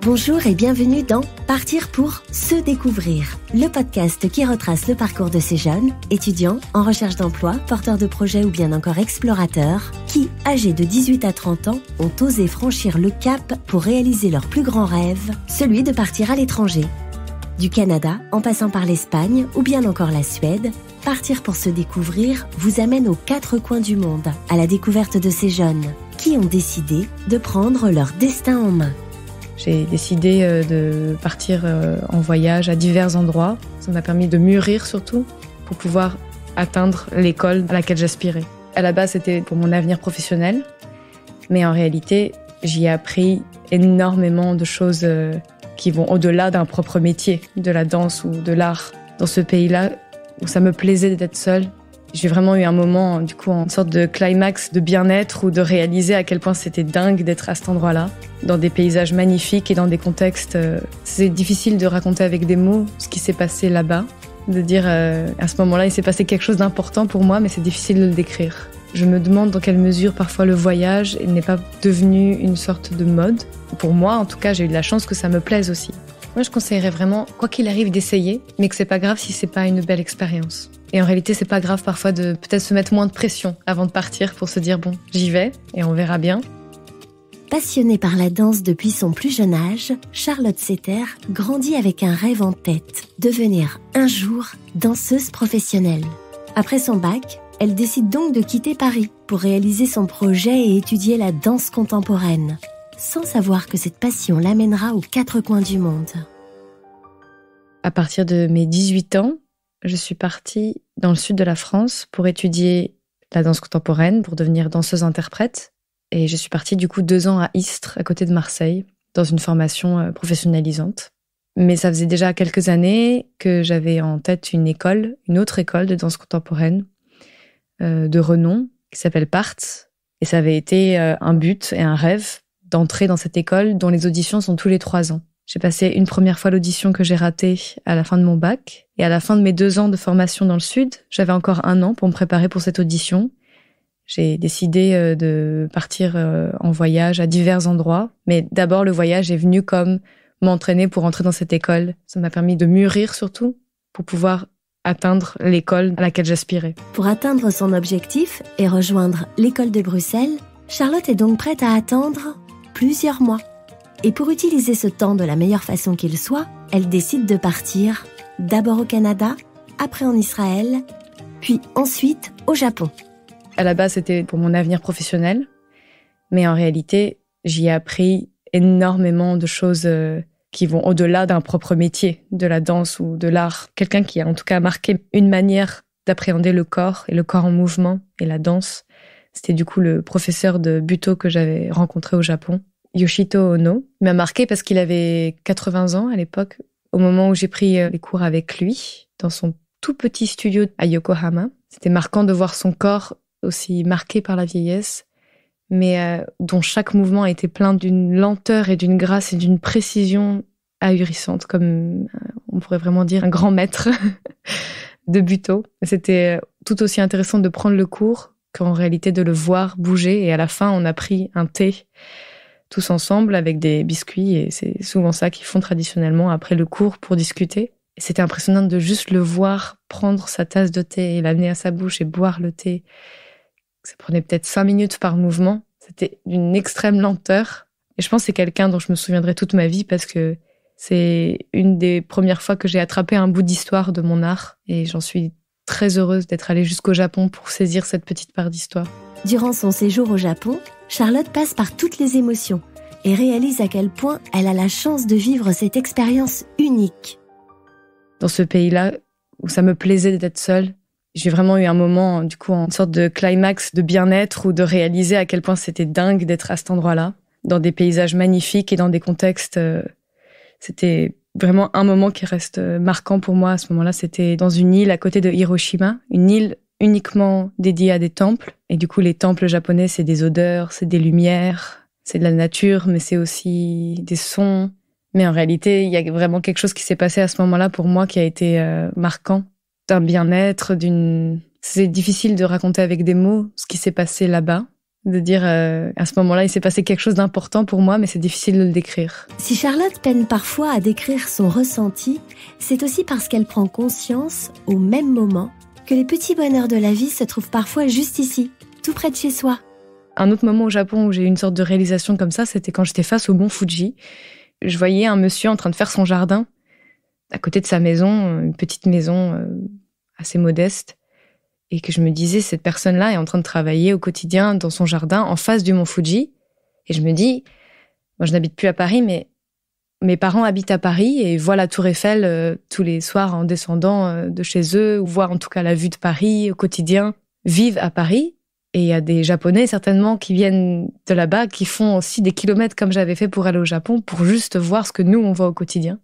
Bonjour et bienvenue dans Partir pour se découvrir, le podcast qui retrace le parcours de ces jeunes, étudiants, en recherche d'emploi, porteurs de projets ou bien encore explorateurs, qui, âgés de 18 à 30 ans, ont osé franchir le cap pour réaliser leur plus grand rêve, celui de partir à l'étranger. Du Canada, en passant par l'Espagne ou bien encore la Suède, Partir pour se découvrir vous amène aux quatre coins du monde, à la découverte de ces jeunes, qui ont décidé de prendre leur destin en main. J'ai décidé de partir en voyage à divers endroits. Ça m'a permis de mûrir surtout pour pouvoir atteindre l'école à laquelle j'aspirais. À la base, c'était pour mon avenir professionnel, mais en réalité, j'y ai appris énormément de choses qui vont au-delà d'un propre métier, de la danse ou de l'art. Dans ce pays-là, où ça me plaisait d'être seule, j'ai vraiment eu un moment, du coup, en sorte de climax de bien-être ou de réaliser à quel point c'était dingue d'être à cet endroit-là, dans des paysages magnifiques et dans des contextes. C'est difficile de raconter avec des mots ce qui s'est passé là-bas, de dire à ce moment-là, il s'est passé quelque chose d'important pour moi, mais c'est difficile de le décrire. Je me demande dans quelle mesure parfois le voyage n'est pas devenu une sorte de mode. Pour moi, en tout cas, j'ai eu de la chance que ça me plaise aussi. Moi, je conseillerais vraiment, quoi qu'il arrive, d'essayer, mais que c'est pas grave si c'est pas une belle expérience. Et en réalité, c'est pas grave parfois de peut-être se mettre moins de pression avant de partir pour se dire bon, j'y vais et on verra bien. Passionnée par la danse depuis son plus jeune âge, Charlotte Setter grandit avec un rêve en tête, devenir un jour danseuse professionnelle. Après son bac, elle décide donc de quitter Paris pour réaliser son projet et étudier la danse contemporaine, sans savoir que cette passion l'amènera aux quatre coins du monde. À partir de mes 18 ans, je suis partie dans le sud de la France pour étudier la danse contemporaine, pour devenir danseuse-interprète. Et je suis partie du coup 2 ans à Istres, à côté de Marseille, dans une formation professionnalisante. Mais ça faisait déjà quelques années que j'avais en tête une autre école de danse contemporaine de renom, qui s'appelle PART. Et ça avait été un but et un rêve d'entrer dans cette école dont les auditions sont tous les 3 ans. J'ai passé une première fois l'audition que j'ai ratée à la fin de mon bac. Et à la fin de mes 2 ans de formation dans le Sud, j'avais encore 1 an pour me préparer pour cette audition. J'ai décidé de partir en voyage à divers endroits. Mais d'abord, le voyage est venu comme m'entraîner pour entrer dans cette école. Ça m'a permis de mûrir surtout pour pouvoir atteindre l'école à laquelle j'aspirais. Pour atteindre son objectif et rejoindre l'école de Bruxelles, Charlotte est donc prête à attendre plusieurs mois. Et pour utiliser ce temps de la meilleure façon qu'il soit, elle décide de partir d'abord au Canada, après en Israël, puis ensuite au Japon. À la base, c'était pour mon avenir professionnel, mais en réalité, j'y ai appris énormément de choses qui vont au-delà d'un propre métier, de la danse ou de l'art. Quelqu'un qui a en tout cas marqué une manière d'appréhender le corps et le corps en mouvement et la danse. C'était du coup le professeur de Buto que j'avais rencontré au Japon, Yoshito Ono. Il m'a marqué parce qu'il avait 80 ans à l'époque, au moment où j'ai pris les cours avec lui, dans son tout petit studio à Yokohama. C'était marquant de voir son corps aussi marqué par la vieillesse, mais dont chaque mouvement était plein d'une lenteur et d'une grâce et d'une précision ahurissante, comme on pourrait vraiment dire un grand maître de Buto. C'était tout aussi intéressant de prendre le cours qu'en réalité de le voir bouger. Et à la fin, on a pris un thé tous ensemble avec des biscuits, et c'est souvent ça qu'ils font traditionnellement après le cours pour discuter. Et c'était impressionnant de juste le voir prendre sa tasse de thé et l'amener à sa bouche et boire le thé. Ça prenait peut-être 5 minutes par mouvement. C'était d'une extrême lenteur. Et je pense que c'est quelqu'un dont je me souviendrai toute ma vie parce que c'est une des premières fois que j'ai attrapé un bout d'histoire de mon art. Et j'en suis très heureuse d'être allée jusqu'au Japon pour saisir cette petite part d'histoire. Durant son séjour au Japon, Charlotte passe par toutes les émotions et réalise à quel point elle a la chance de vivre cette expérience unique. Dans ce pays-là, où ça me plaisait d'être seule, j'ai vraiment eu un moment, du coup, en sorte de climax de bien-être ou de réaliser à quel point c'était dingue d'être à cet endroit-là, dans des paysages magnifiques et dans des contextes. C'était vraiment un moment qui reste marquant pour moi à ce moment-là. C'était dans une île à côté de Hiroshima, une île uniquement dédiée à des temples. Et du coup, les temples japonais, c'est des odeurs, c'est des lumières, c'est de la nature, mais c'est aussi des sons. Mais en réalité, il y a vraiment quelque chose qui s'est passé à ce moment-là pour moi qui a été marquant, d'un bien-être, C'est difficile de raconter avec des mots ce qui s'est passé là-bas, de dire à ce moment-là, il s'est passé quelque chose d'important pour moi, mais c'est difficile de le décrire. Si Charlotte peine parfois à décrire son ressenti, c'est aussi parce qu'elle prend conscience, au même moment, que les petits bonheurs de la vie se trouvent parfois juste ici, tout près de chez soi. Un autre moment au Japon où j'ai eu une sorte de réalisation comme ça, c'était quand j'étais face au mont Fuji. Je voyais un monsieur en train de faire son jardin, à côté de sa maison, une petite maison assez modeste, et que je me disais, cette personne-là est en train de travailler au quotidien dans son jardin, en face du mont Fuji. Et je me dis, moi je n'habite plus à Paris, mais mes parents habitent à Paris et voient la Tour Eiffel tous les soirs en descendant de chez eux, ou voient en tout cas la vue de Paris au quotidien, vivent à Paris. Et il y a des Japonais certainement qui viennent de là-bas, qui font aussi des kilomètres comme j'avais fait pour aller au Japon, pour juste voir ce que nous, on voit au quotidien.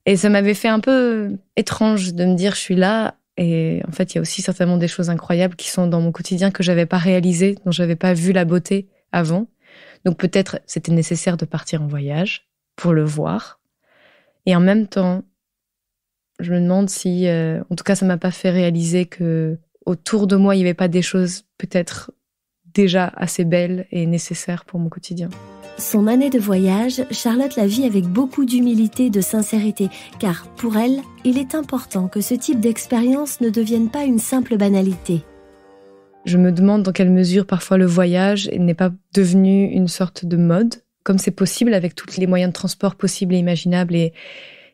Et ça m'avait fait un peu étrange de me dire, je suis là, et en fait, il y a aussi certainement des choses incroyables qui sont dans mon quotidien que j'avais pas réalisées, dont j'avais pas vu la beauté avant. Donc peut-être c'était nécessaire de partir en voyage pour le voir. Et en même temps, je me demande si, en tout cas, ça m'a pas fait réaliser que autour de moi, il n'y avait pas des choses peut-être déjà assez belles et nécessaires pour mon quotidien. Son année de voyage, Charlotte la vit avec beaucoup d'humilité et de sincérité, car pour elle, il est important que ce type d'expérience ne devienne pas une simple banalité. Je me demande dans quelle mesure parfois le voyage n'est pas devenu une sorte de mode, comme c'est possible avec tous les moyens de transport possibles et imaginables et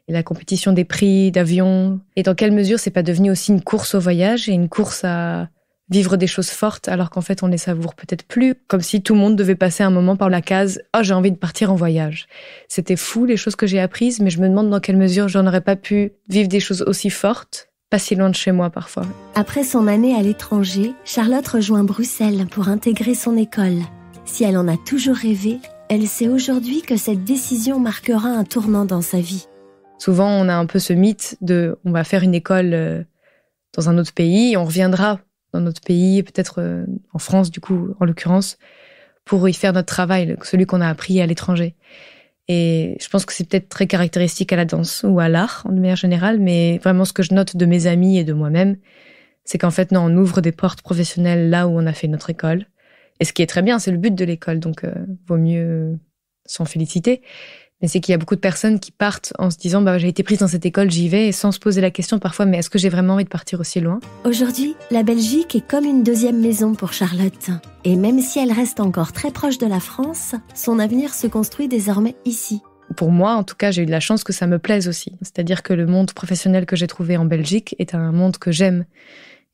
la compétition des prix d'avion, et dans quelle mesure c'est pas devenu aussi une course au voyage et une course à vivre des choses fortes alors qu'en fait on les savoure peut-être plus, comme si tout le monde devait passer un moment par la case « Oh, j'ai envie de partir en voyage ». C'était fou les choses que j'ai apprises, mais je me demande dans quelle mesure j'en aurais pas pu vivre des choses aussi fortes, pas si loin de chez moi parfois. Après son année à l'étranger, Charlotte rejoint Bruxelles pour intégrer son école. Si elle en a toujours rêvé, elle sait aujourd'hui que cette décision marquera un tournant dans sa vie. Souvent, on a un peu ce mythe de on va faire une école dans un autre pays, et on reviendra dans notre pays, peut-être en France du coup, en l'occurrence, pour y faire notre travail, celui qu'on a appris à l'étranger. Et je pense que c'est peut-être très caractéristique à la danse ou à l'art, de manière générale, mais vraiment ce que je note de mes amis et de moi-même, c'est qu'en fait, non, on ouvre des portes professionnelles là où on a fait notre école. Et ce qui est très bien, c'est le but de l'école, donc vaut mieux s'en féliciter. Mais c'est qu'il y a beaucoup de personnes qui partent en se disant j'ai été prise dans cette école, j'y vais, et sans se poser la question parfois, mais est-ce que j'ai vraiment envie de partir aussi loin ? Aujourd'hui, la Belgique est comme une deuxième maison pour Charlotte. Et même si elle reste encore très proche de la France, son avenir se construit désormais ici. Pour moi, en tout cas, j'ai eu de la chance que ça me plaise aussi. C'est-à-dire que le monde professionnel que j'ai trouvé en Belgique est un monde que j'aime,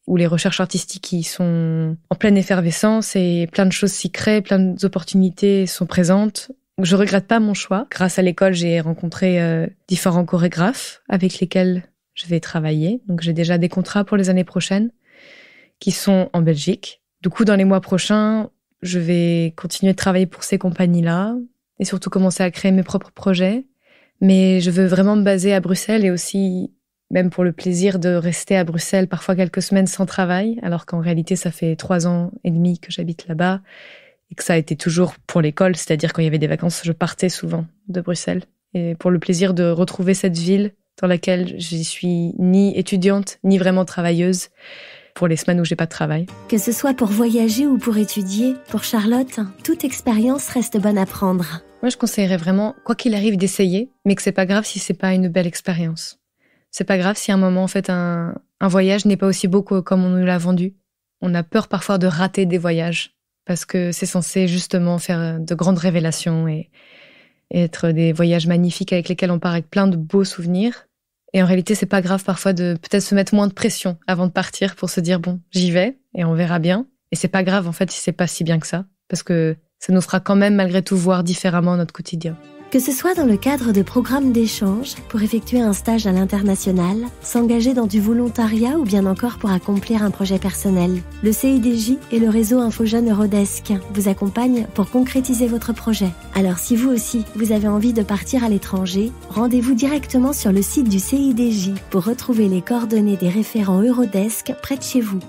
où les recherches artistiques qui sont en pleine effervescence et plein de choses s'y créent, plein d'opportunités sont présentes. Je regrette pas mon choix. Grâce à l'école, j'ai rencontré différents chorégraphes avec lesquels je vais travailler. Donc j'ai déjà des contrats pour les années prochaines qui sont en Belgique. Du coup, dans les mois prochains, je vais continuer de travailler pour ces compagnies-là et surtout commencer à créer mes propres projets. Mais je veux vraiment me baser à Bruxelles et aussi, même pour le plaisir de rester à Bruxelles parfois quelques semaines sans travail, alors qu'en réalité, ça fait 3 ans et demi que j'habite là-bas. Et que ça a été toujours pour l'école, c'est-à-dire quand il y avait des vacances, je partais souvent de Bruxelles. Et pour le plaisir de retrouver cette ville dans laquelle je suis ni étudiante, ni vraiment travailleuse, pour les semaines où j'ai pas de travail. Que ce soit pour voyager ou pour étudier, pour Charlotte, toute expérience reste bonne à prendre. Moi, je conseillerais vraiment, quoi qu'il arrive, d'essayer, mais que c'est pas grave si c'est pas une belle expérience. C'est pas grave si à un moment, en fait, un voyage n'est pas aussi beau comme on nous l'a vendu. On a peur parfois de rater des voyages, parce que c'est censé justement faire de grandes révélations et être des voyages magnifiques avec lesquels on part avec plein de beaux souvenirs. Et en réalité, c'est pas grave parfois de peut-être se mettre moins de pression avant de partir pour se dire j'y vais et on verra bien. Et c'est pas grave en fait si c'est pas si bien que ça, parce que ça nous fera quand même malgré tout voir différemment notre quotidien. Que ce soit dans le cadre de programmes d'échange, pour effectuer un stage à l'international, s'engager dans du volontariat ou bien encore pour accomplir un projet personnel, le CIDJ et le réseau InfoJeunes Eurodesk vous accompagnent pour concrétiser votre projet. Alors si vous aussi, vous avez envie de partir à l'étranger, rendez-vous directement sur le site du CIDJ pour retrouver les coordonnées des référents Eurodesk près de chez vous.